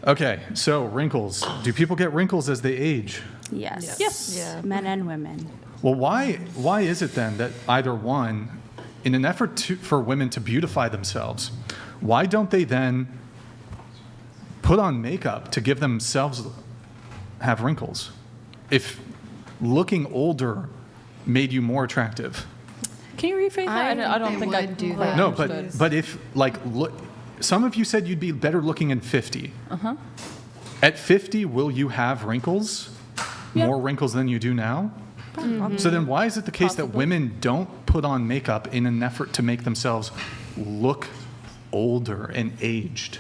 Okay, so wrinkles. Do people get wrinkles as they age? Yes. Yes. Yeah. Men and women. Well, why is it then that either one, in an effort for women to beautify themselves, why don't they then put on makeup to give themselves have wrinkles? If looking older made you more attractive. Can you rephrase that? I don't think I would do quite that. No, understood. but if look, some of you said you'd be better looking in 50. Uh-huh. At 50, will you have wrinkles? Yeah. More wrinkles than you do now? So then why is it the case that Possibly. women don't put on makeup in an effort to make themselves look older and aged?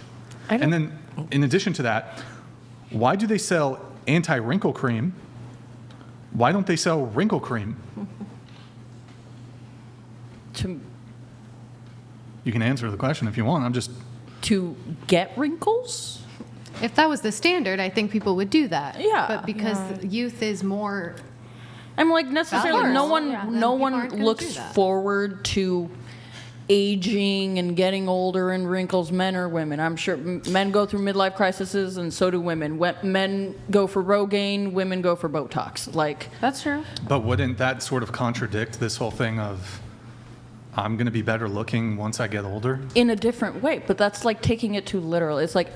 And then in addition to that, why do they sell anti-wrinkle cream? Why don't they sell wrinkle cream? To You can answer the question if you want. I'm just get wrinkles? If that was the standard, I think people would do that. Yeah. But because youth is more, I'm like necessarily Valid. no one Yeah, then no people one aren't gonna looks do that. forward to aging and getting older and wrinkles, men or women. I'm sure men go through midlife crises and so do women. Men go for Rogaine, women go for Botox. Like That's true. But wouldn't that sort of contradict this whole thing of I'm going to be better looking once I get older? in a different way, but that's like taking it too literal. It's like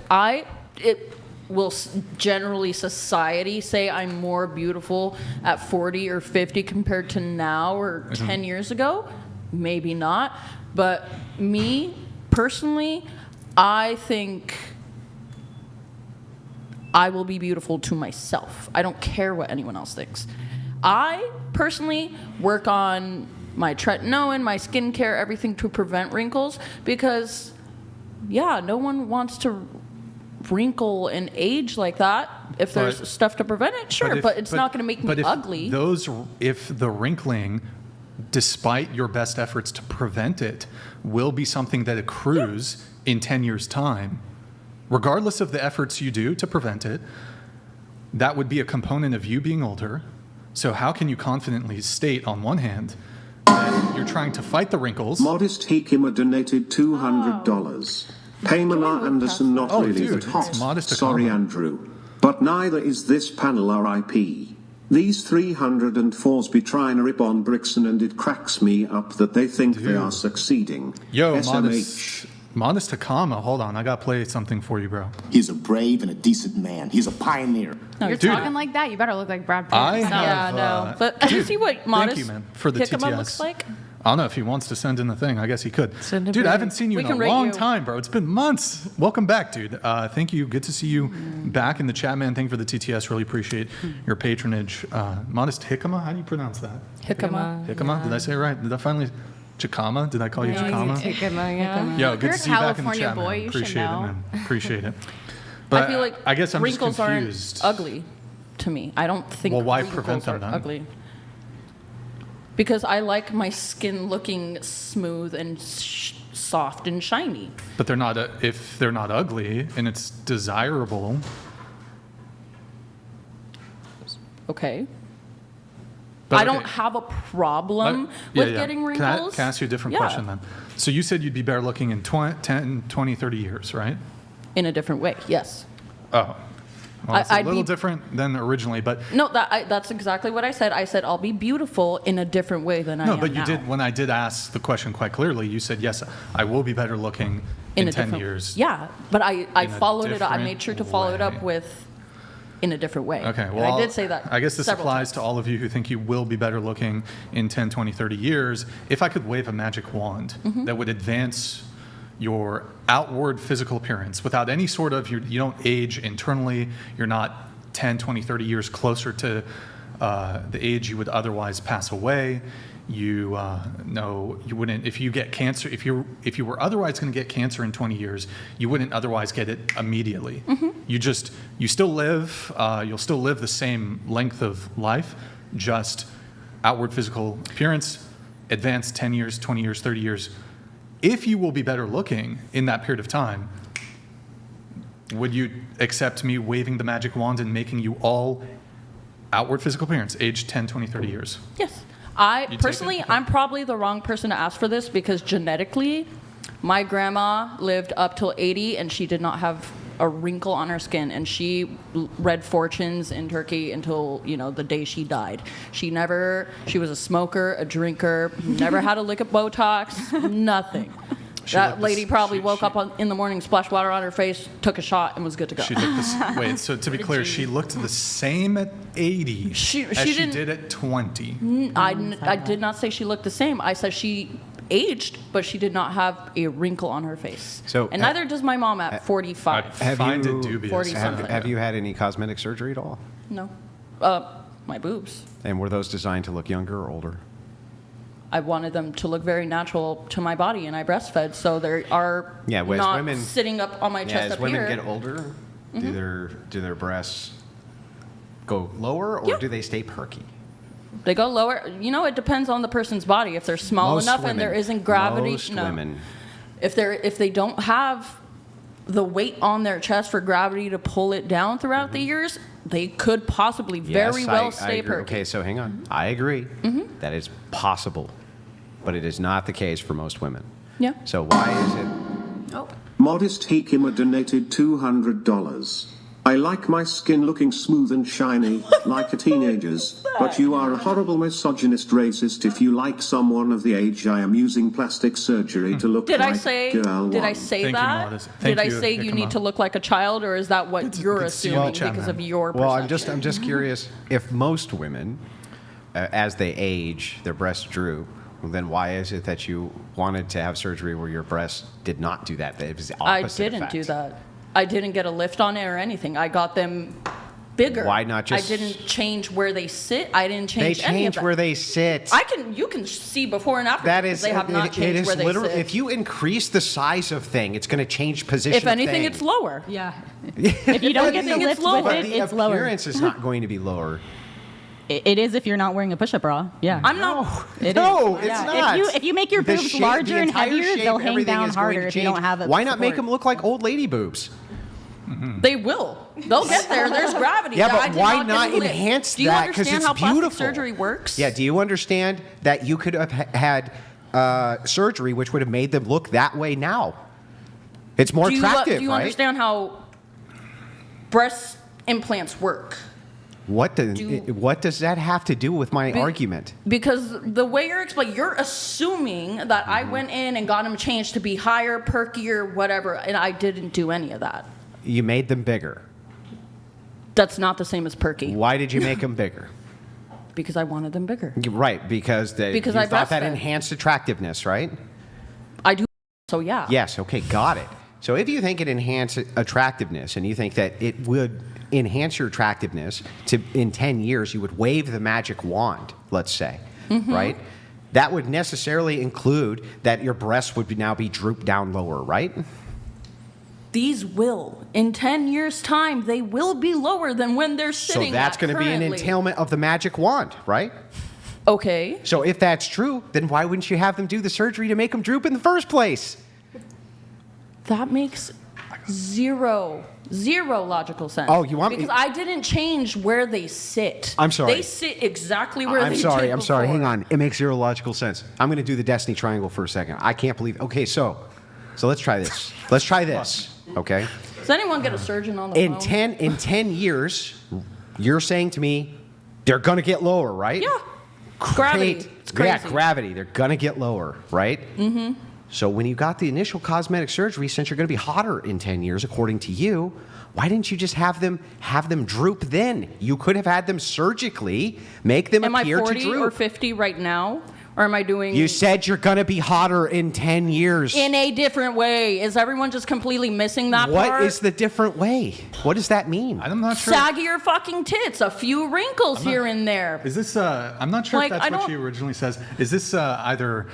generally society say I'm more beautiful at 40 or 50 compared to now or 10 years ago. Maybe not. But me personally, I think I will be beautiful to myself. I don't care what anyone else thinks. I personally work on my tretinoin, my skincare, everything to prevent wrinkles because, yeah, no one wants to wrinkle and age like that. If there's But- stuff to prevent it, sure, but it's not going to make me but if ugly. If the wrinkling, despite your best efforts to prevent it, will be something that accrues in 10 years' time, regardless of the efforts you do to prevent it, that would be a component of you being older. So how can you confidently state, on one hand, that you're trying to fight the wrinkles? Modest Hikima donated $200. Pamela Anderson, not Oh, really dude, that hot. it's Modest Sorry, Hikima. Andrew. But neither is this panel RIP. These 304s be trying to rip on Brixton, and it cracks me up that they think they are succeeding. Yo, SMH. Modest Takama, hold on, I got to play something for you, bro. He's a brave and a decent man. He's a pioneer. You're Dude. talking like that. You better look like Brad Pitt. I So- have, yeah, no. But did you dude, see what Modest thank you, man, for the Hickman TTS. looks like? I don't know if he wants to send in the thing. I guess he could. Send him Dude, I back. haven't seen you We in can a rate long you. time, bro. It's been months. Welcome back, dude. Thank you. Good to see you back in the chat, man. Thank you for the TTS. Really appreciate your patronage. Modest Hikama, how do you pronounce that? Hickama. Hikama? Did I say it right? Did I finally... Chikama? Did I call you Chikama? Yo, good You're to a see you back in the California chat, boy, man. you should Appreciate know. it, man. Appreciate it. But I feel like I guess I'm just wrinkles confused. aren't ugly to me. I don't think Well, why wrinkles prevent them are then? ugly. Because I like my skin looking smooth and soft and shiny. But they're not. If they're not ugly and it's desirable, Okay. but I don't okay. have a problem Yeah, with yeah. getting Can I wrinkles. ask you a different Yeah. question then? So you said you'd be better looking in 10, 20, 30 years, right? In a different way, yes. Oh. Well, it's a I'd little be- different than originally, but No, that's exactly what I said. I said I'll be beautiful in a different way than I no, am but you now. did, when I did ask the question quite clearly, you said, yes, I will be better looking in a 10 different- years. Yeah, but I in a followed it up. I different made sure to follow it up way. with in a different way. Okay, And well, I did say that. I guess this several applies times. to all of you who think you will be better looking in 10, 20, 30 years. If I could wave a magic wand Mm-hmm. that would advance your outward physical appearance without any sort of, you don't age internally, you're not 10, 20, 30 years closer to the age you would otherwise pass away. You you wouldn't, if you get cancer, if you were otherwise going to get cancer in 20 years, you wouldn't otherwise get it immediately. You still live, you'll still live the same length of life, just outward physical appearance, advanced 10 years, 20 years, 30 years. If you will be better looking in that period of time, would you accept me waving the magic wand and making you all outward physical appearance, aged 10, 20, 30 years? Yes. I take personally, it? I'm probably the wrong person to ask for this because genetically, my grandma lived up till 80 and she did not have a wrinkle on her skin, and she read fortunes in Turkey until, you know, the day she died. She was a smoker, a drinker, never had a lick of Botox, nothing. That lady probably woke up in the morning, splashed water on her face, took a shot, and was good to go. She looked wait, so to be clear, she looked the same at 80 She as she didn't- did at 20. I did not say she looked the same. I said she aged, but she did not have a wrinkle on her face. So, and neither does my mom at 45. I find it dubious. 40 something. Have you had any cosmetic surgery at all? No. My boobs. And were those designed to look younger or older? I wanted them to look very natural to my body, and I breastfed, so they are Yeah, well, as not women- sitting up on my chest as up women here. get older, do their breasts go lower or Yeah. do they stay perky? They go lower. You know, it depends on the person's body. If they're small Most enough women, and there isn't gravity, most no. women. If they don't have the weight on their chest for gravity to pull it down throughout the years, they could possibly very Yes, well I stay agree. perky. Okay, so hang on. I agree that it's possible, but it is not the case for most women. Yeah. So why is it? Modest Hikima donated $200. I like my skin looking smooth and shiny, like a teenager's, but you are a horrible misogynist racist if you like someone of the age I am using plastic surgery to look Did like I say? girl Did I one. say Thank you, that? Modest. Did Thank I you, say you Hikima. need to look like a child, or is that what you're good to see you, assuming Chapman. because of your perception? Well, I'm just curious if most women, as they age, their breasts droop. Then why is it that you wanted to have surgery where your breasts did not do that? It was the I opposite didn't effect. do that. I didn't get a lift on it or anything. I got them bigger. Why not just- I didn't change where they sit. I didn't They change any of change that. where they sit. You can see before and after. That because is, they have not it changed is where they literally. sit. If you increase the size of thing, it's going to change position. If anything, of it's thing. lower. Yeah. If you don't get the anything, lift it's lower. with But it, the it's lower. appearance is not going to be lower. It is if you're not wearing a push-up bra. Yeah. I'm not. It No, is. it's Yeah. not. If you make your The boobs shape- larger the and entire heavier, shape, they'll hang everything down is going harder to if you don't change. have a Why not make support. them look like old lady boobs? They will. They'll get there. There's gravity. Yeah, I but did why get not a lift. enhance Do you that? Because understand it's how plastic beautiful. surgery works? Yeah. Do you understand that you could have had surgery which would have made them look that way now? It's more Do you, attractive, do you right? understand how breast implants work? What does that have to do with my argument? Because the way you're explaining, you're assuming that I went in and got them changed to be higher, perkier, whatever, and I didn't do any of that. You made them bigger. That's not the same as perky. Why did you make them bigger? Because I wanted them bigger. Right, because Because you I thought that breastfed. enhanced attractiveness, right? I do. So yeah. Yes, okay, got it. So if you think it enhances attractiveness and you think that it would enhance your attractiveness to in 10 years you would wave the magic wand, let's say, right? That would necessarily include that your breasts would now be drooped down lower, right? These will. In 10 years' time, they will be lower than when they're sitting So that's at going to be an currently. entailment of the magic wand, right? Okay. So if that's true, then why wouldn't you have them do the surgery to make them droop in the first place? That makes zero logical sense. Oh, you want me- Because I didn't change where they sit. I'm sorry. They sit exactly where I'm they sorry, did I'm sorry. before. Hang on. It makes zero logical sense. I'm going to do the Destiny Triangle for a second. I can't believe. Okay, so let's try this. Let's try this. Okay. Does anyone get a surgeon on the phone? In 10 years, you're saying to me they're going to get lower, right? Yeah. Gravity. Great. It's crazy. Yeah, gravity. They're going to get lower, right? Mm-hmm. So when you got the initial cosmetic surgery, since you're going to be hotter in 10 years, according to you, why didn't you just have them droop then? You could have had them surgically make them Am I appear to 40 droop. or 50 right now? Or am I doing You said you're going to be hotter in 10 years. in a different way? Is everyone just completely missing that What part? is the different way? What does that mean? I'm not sure. Saggier fucking tits, a few wrinkles here and there. Is this, I'm not sure Like, if I that's what don't- she originally says. Is this either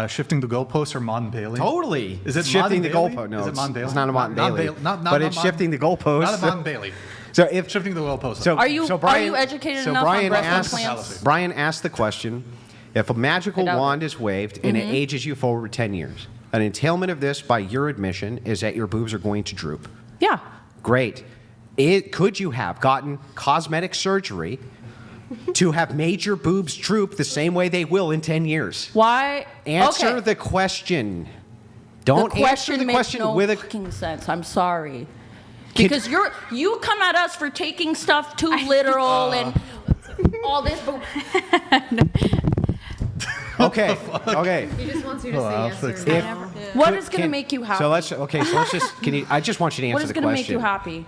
shifting the goalposts or Mon Bailey? Totally. Is it It's shifting the Mon Bailey? goalpost? No, Is it it's- Mon Bailey? it's not a Mon Bailey. Not But it's Mon- shifting the goalposts. Not a Mon Bailey. So if Shifting the goalposts. so, Are you so Brian, educated so enough Brian on breast asked, implants? Brian asked the question: if a magical I doubt wand it. is waved and it ages you forward 10 years, an entailment of this, by your admission, is that your boobs are going to droop. Yeah. Great. Could you have gotten cosmetic surgery to have made your boobs droop the same way they will in 10 years? Why? Answer okay. the question. Don't the question answer the makes question no with a. fucking sense. I'm sorry. Because you come at us for taking stuff too literal and all this, but Okay. He just wants you to say yes or fix no. what is going to make you happy? So let's just. I just want you to answer what is the going to question. make you happy?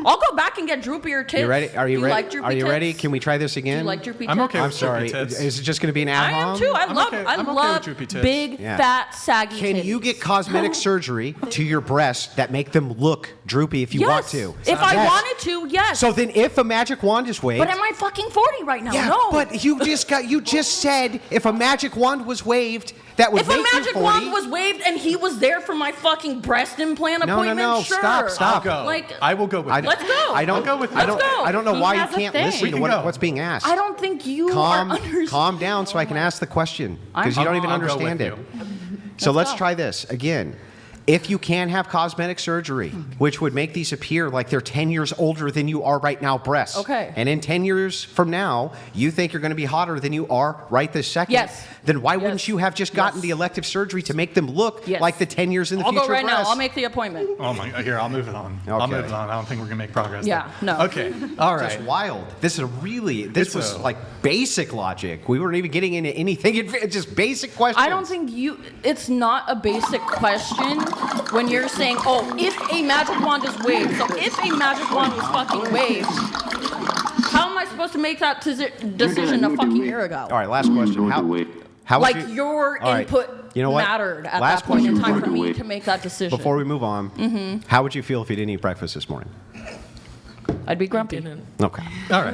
I'll go back and get droopier tits. You ready? Are you Do ready? Like droopy Are you ready? tits? Can we try this Do again? you like droopy tits? I'm okay I'm with sorry. droopy tits. Is it just going to be an ad I am hom? too. I I'm love okay with droopy tits. big, Yeah. fat, saggy Can titties. you get cosmetic surgery to your breasts that make them look droopy if you yes. want to? If I Yes. wanted to, yes. So then, if a magic wand is waved, but am I fucking 40 right now? yeah, no. but you just said if a magic wand was waved, that would if a make you magic 40. wand was waved and he was there for my fucking breast implant No, no, appointment, no, sure. stop. I'll go. Like, I will go with you. let's go. I don't. I'll go with you. I don't. Let's go. I don't know He why you has a can't thing. listen We to can go. what's being asked. I don't think you are understanding. Calm down so I can ask the question because you don't even I'll go understand with it. you. So let's go. try this again. If you can have cosmetic surgery, which would make these appear like they're 10 years older than you are right now, breasts. Okay. And in 10 years from now, you think you're going to be hotter than you are right this second. Yes. Then why Yes. wouldn't you have just gotten Yes. the elective surgery to make them look Yes. like the 10 years in the I'll future go right now. breasts? I'll make the appointment. Oh my, here, I'll move it on. I'll Okay. move it on. I don't think we're going to make progress. Yeah, there. no. Okay, all Just right. wild. This It's was a- like basic logic. We weren't even getting into anything. It's just basic questions. I don't think it's not a basic question when you're saying, oh, if a magic wand is waved. So if a magic wand was fucking waved, how am I supposed to make that decision a fucking year ago? All right, last question. How would Like you, your All right, input you know what? mattered at Last that point in question time before for we- me to make that decision. Before we move on, how would you feel if you didn't eat breakfast this morning? I'd be grumpy. Okay. All right.